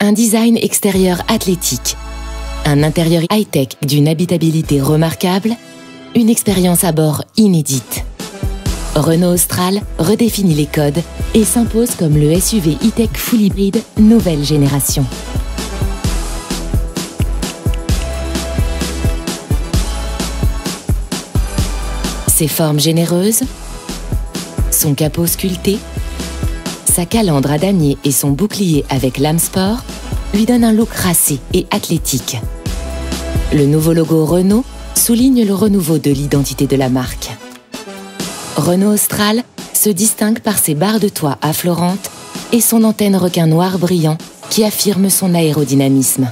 un design extérieur athlétique, un intérieur high-tech d'une habitabilité remarquable, une expérience à bord inédite. Renault Austral redéfinit les codes et s'impose comme le SUV e-tech full hybride nouvelle génération. Ses formes généreuses, son capot sculpté, sa calandre à damier et son bouclier avec lame sport lui donnent un look racé et athlétique. Le nouveau logo Renault souligne le renouveau de l'identité de la marque. Renault Austral se distingue par ses barres de toit affleurantes et son antenne requin noir brillant qui affirme son aérodynamisme.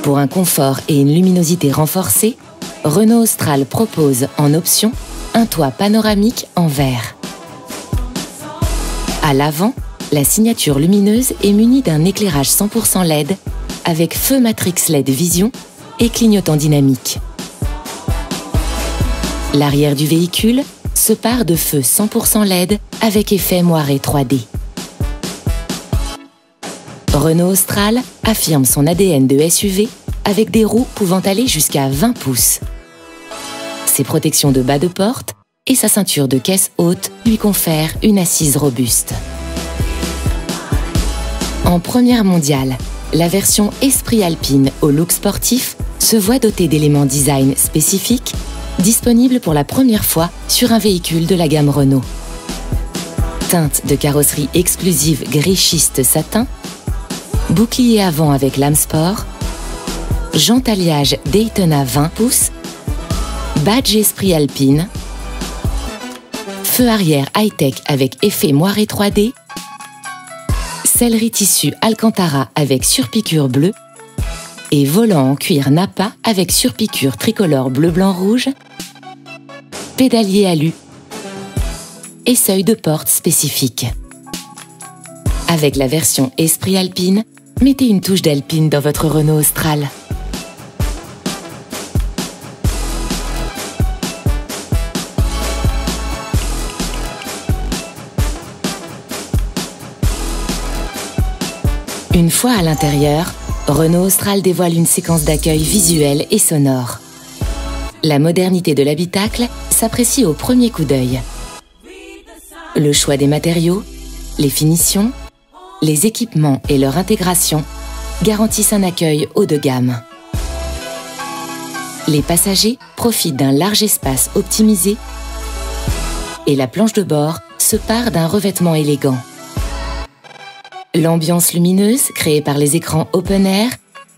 Pour un confort et une luminosité renforcée, Renault Austral propose en option un toit panoramique en verre. À l'avant, la signature lumineuse est munie d'un éclairage 100% LED avec feu Matrix LED Vision et clignotant dynamique. L'arrière du véhicule se pare de feux 100% LED avec effet moiré 3D. Renault Austral affirme son ADN de SUV avec des roues pouvant aller jusqu'à 20 pouces. Ses protections de bas de porte et sa ceinture de caisse haute lui confèrent une assise robuste. En première mondiale, la version Esprit Alpine au look sportif se voit dotée d'éléments design spécifiques, disponibles pour la première fois sur un véhicule de la gamme Renault. Teinte de carrosserie exclusive gris schiste satin, bouclier avant avec lame sport, jante alliage Daytona 20 pouces, badge Esprit Alpine, feu arrière high-tech avec effet moiré 3D, sellerie tissu Alcantara avec surpiqûre bleue et volant en cuir Nappa avec surpiqûre tricolore bleu-blanc-rouge, pédalier alu et seuil de porte spécifique. Avec la version Esprit Alpine, mettez une touche d'Alpine dans votre Renault Austral. Une fois à l'intérieur, Renault Austral dévoile une séquence d'accueil visuelle et sonore. La modernité de l'habitacle s'apprécie au premier coup d'œil. Le choix des matériaux, les finitions, les équipements et leur intégration garantissent un accueil haut de gamme. Les passagers profitent d'un large espace optimisé et la planche de bord se pare d'un revêtement élégant. L'ambiance lumineuse créée par les écrans open air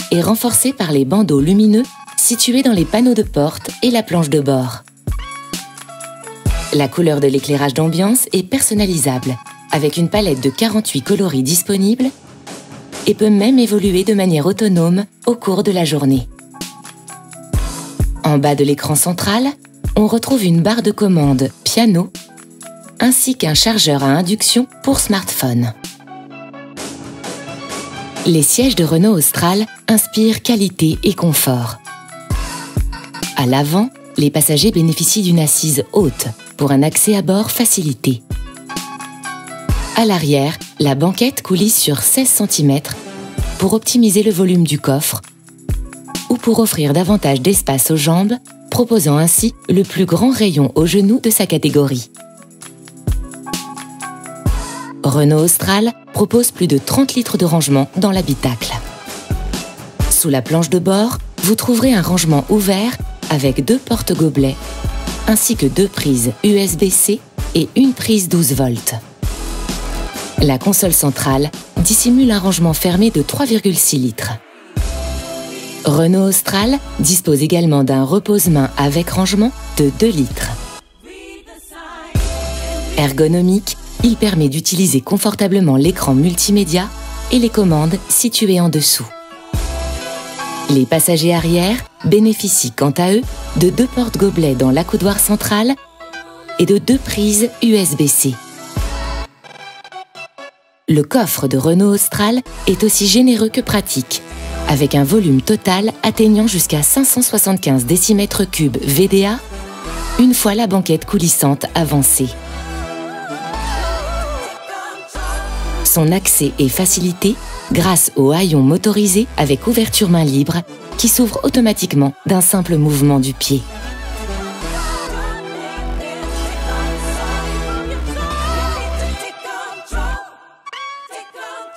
est renforcée par les bandeaux lumineux situés dans les panneaux de porte et la planche de bord. La couleur de l'éclairage d'ambiance est personnalisable avec une palette de 48 coloris disponibles et peut même évoluer de manière autonome au cours de la journée. En bas de l'écran central, on retrouve une barre de commande piano ainsi qu'un chargeur à induction pour smartphone. Les sièges de Renault Austral inspirent qualité et confort. À l'avant, les passagers bénéficient d'une assise haute pour un accès à bord facilité. À l'arrière, la banquette coulisse sur 16 cm pour optimiser le volume du coffre ou pour offrir davantage d'espace aux jambes, proposant ainsi le plus grand rayon aux genoux de sa catégorie. Renault Austral propose plus de 30 litres de rangement dans l'habitacle. Sous la planche de bord, vous trouverez un rangement ouvert avec 2 porte-gobelets, ainsi que 2 prises USB-C et une prise 12 volts. La console centrale dissimule un rangement fermé de 3,6 litres. Renault Austral dispose également d'un repose-main avec rangement de 2 litres. Ergonomique, il permet d'utiliser confortablement l'écran multimédia et les commandes situées en dessous. Les passagers arrière bénéficient quant à eux de 2 porte-gobelets dans l'accoudoir central et de 2 prises USB-C. Le coffre de Renault Austral est aussi généreux que pratique, avec un volume total atteignant jusqu'à 575 décimètres cubes VDA, une fois la banquette coulissante avancée. Son accès est facilité grâce au haillon motorisé avec ouverture main libre qui s'ouvre automatiquement d'un simple mouvement du pied.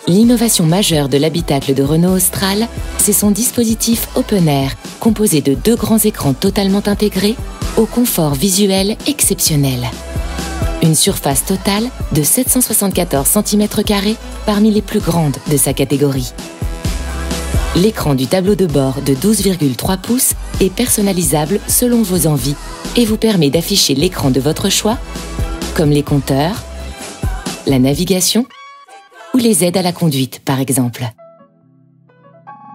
L'innovation majeure de l'habitacle de Renault Austral, c'est son dispositif Open Air, composé de 2 grands écrans totalement intégrés, au confort visuel exceptionnel. Une surface totale de 774 cm² parmi les plus grandes de sa catégorie. L'écran du tableau de bord de 12,3 pouces est personnalisable selon vos envies et vous permet d'afficher l'écran de votre choix, comme les compteurs, la navigation ou les aides à la conduite, par exemple.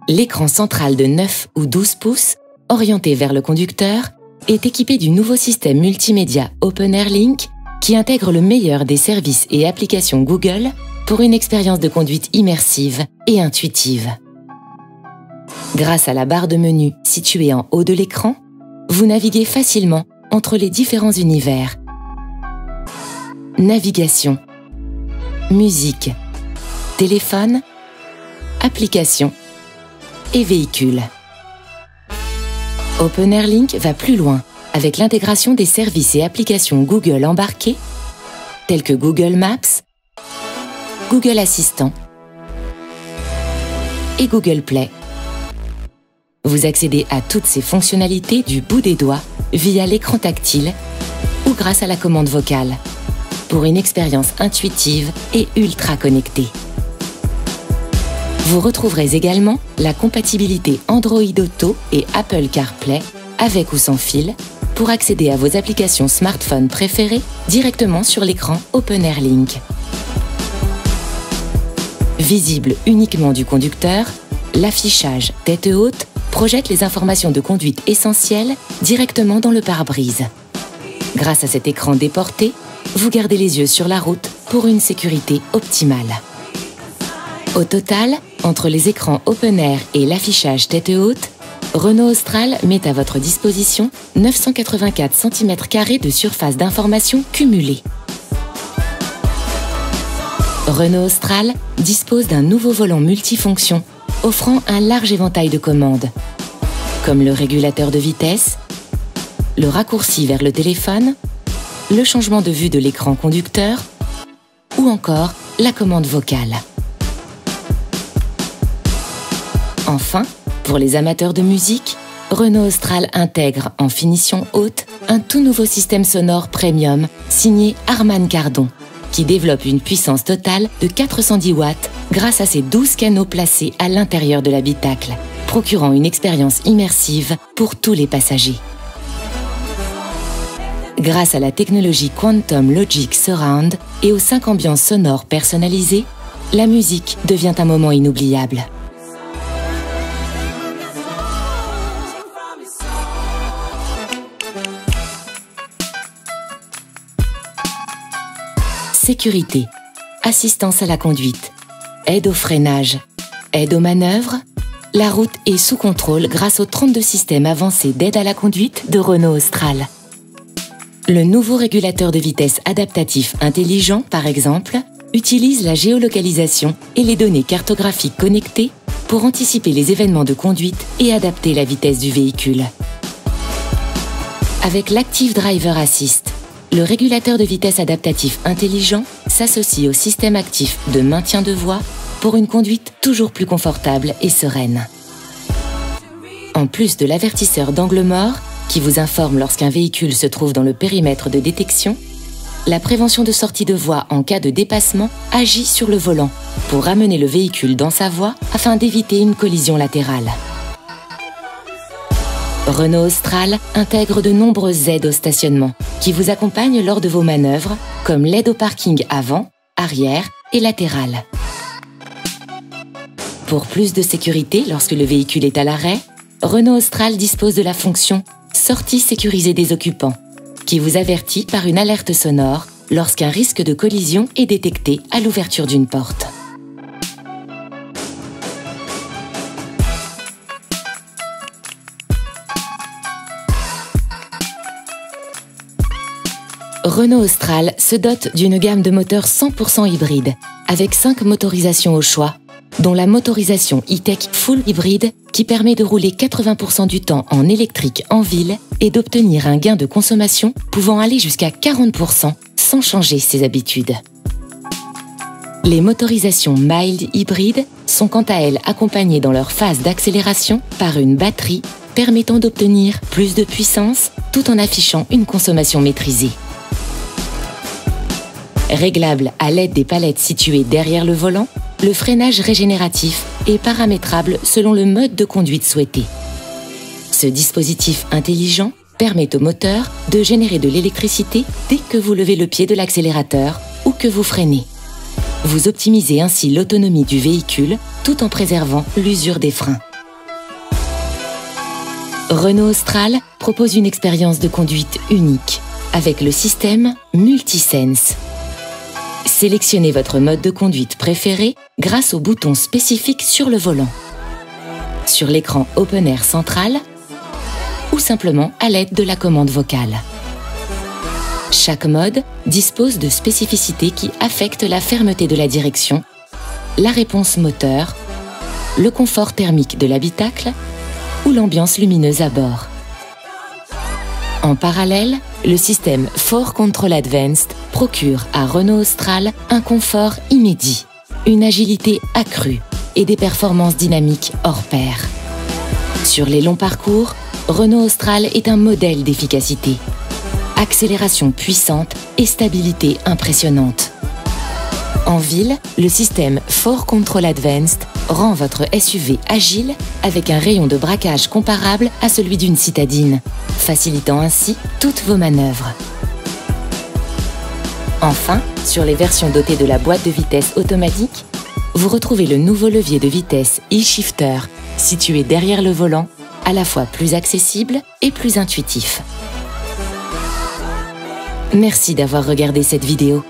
L'écran central de 9 ou 12 pouces, orienté vers le conducteur, est équipé du nouveau système multimédia Open Air Link qui intègre le meilleur des services et applications Google pour une expérience de conduite immersive et intuitive. Grâce à la barre de menu située en haut de l'écran, vous naviguez facilement entre les différents univers. Navigation, musique, téléphone, applications et véhicules. Open Air Link va plus loin avec l'intégration des services et applications Google embarqués tels que Google Maps, Google Assistant et Google Play. Vous accédez à toutes ces fonctionnalités du bout des doigts via l'écran tactile ou grâce à la commande vocale pour une expérience intuitive et ultra connectée. Vous retrouverez également la compatibilité Android Auto et Apple CarPlay avec ou sans fil pour accéder à vos applications smartphone préférées directement sur l'écran Open Air Link. Visible uniquement du conducteur, l'affichage tête haute projette les informations de conduite essentielles directement dans le pare-brise. Grâce à cet écran déporté, vous gardez les yeux sur la route pour une sécurité optimale. Au total, entre les écrans Open Air et l'affichage tête haute, Renault Austral met à votre disposition 984 cm² de surface d'information cumulée. Renault Austral dispose d'un nouveau volant multifonction offrant un large éventail de commandes, comme le régulateur de vitesse, le raccourci vers le téléphone, le changement de vue de l'écran conducteur ou encore la commande vocale. Enfin, pour les amateurs de musique, Renault Austral intègre en finition haute un tout nouveau système sonore premium signé Harman Kardon, qui développe une puissance totale de 410 watts grâce à ses 12 canaux placés à l'intérieur de l'habitacle, procurant une expérience immersive pour tous les passagers. Grâce à la technologie Quantum Logic Surround et aux 5 ambiances sonores personnalisées, la musique devient un moment inoubliable. Sécurité, assistance à la conduite, aide au freinage, aide aux manœuvres, la route est sous contrôle grâce aux 32 systèmes avancés d'aide à la conduite de Renault Austral. Le nouveau régulateur de vitesse adaptatif intelligent, par exemple, utilise la géolocalisation et les données cartographiques connectées pour anticiper les événements de conduite et adapter la vitesse du véhicule. Avec l'Active Driver Assist, le régulateur de vitesse adaptatif intelligent s'associe au système actif de maintien de voie pour une conduite toujours plus confortable et sereine. En plus de l'avertisseur d'angle mort, qui vous informe lorsqu'un véhicule se trouve dans le périmètre de détection, la prévention de sortie de voie en cas de dépassement agit sur le volant pour ramener le véhicule dans sa voie afin d'éviter une collision latérale. Renault Austral intègre de nombreuses aides au stationnement qui vous accompagnent lors de vos manœuvres, comme l'aide au parking avant, arrière et latéral. Pour plus de sécurité lorsque le véhicule est à l'arrêt, Renault Austral dispose de la fonction « Sortie sécurisée des occupants » qui vous avertit par une alerte sonore lorsqu'un risque de collision est détecté à l'ouverture d'une porte. Renault Austral se dote d'une gamme de moteurs 100% hybrides, avec 5 motorisations au choix, dont la motorisation e-tech full hybride qui permet de rouler 80% du temps en électrique en ville et d'obtenir un gain de consommation pouvant aller jusqu'à 40% sans changer ses habitudes. Les motorisations mild hybrides sont quant à elles accompagnées dans leur phase d'accélération par une batterie permettant d'obtenir plus de puissance tout en affichant une consommation maîtrisée. Réglable à l'aide des palettes situées derrière le volant, le freinage régénératif est paramétrable selon le mode de conduite souhaité. Ce dispositif intelligent permet au moteur de générer de l'électricité dès que vous levez le pied de l'accélérateur ou que vous freinez. Vous optimisez ainsi l'autonomie du véhicule tout en préservant l'usure des freins. Renault Austral propose une expérience de conduite unique avec le système Multisense. Sélectionnez votre mode de conduite préféré grâce au bouton spécifique sur le volant, sur l'écran Open Air central ou simplement à l'aide de la commande vocale. Chaque mode dispose de spécificités qui affectent la fermeté de la direction, la réponse moteur, le confort thermique de l'habitacle ou l'ambiance lumineuse à bord. En parallèle, le système 4Control Advanced procure à Renault Austral un confort inédit, une agilité accrue et des performances dynamiques hors pair. Sur les longs parcours, Renault Austral est un modèle d'efficacité. Accélération puissante et stabilité impressionnante. En ville, le système 4Control Advanced rend votre SUV agile avec un rayon de braquage comparable à celui d'une citadine, facilitant ainsi toutes vos manœuvres. Enfin, sur les versions dotées de la boîte de vitesse automatique, vous retrouvez le nouveau levier de vitesse e-Shifter situé derrière le volant, à la fois plus accessible et plus intuitif. Merci d'avoir regardé cette vidéo.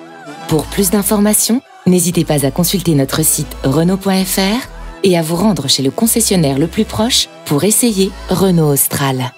Pour plus d'informations, n'hésitez pas à consulter notre site Renault.fr et à vous rendre chez le concessionnaire le plus proche pour essayer Renault Austral.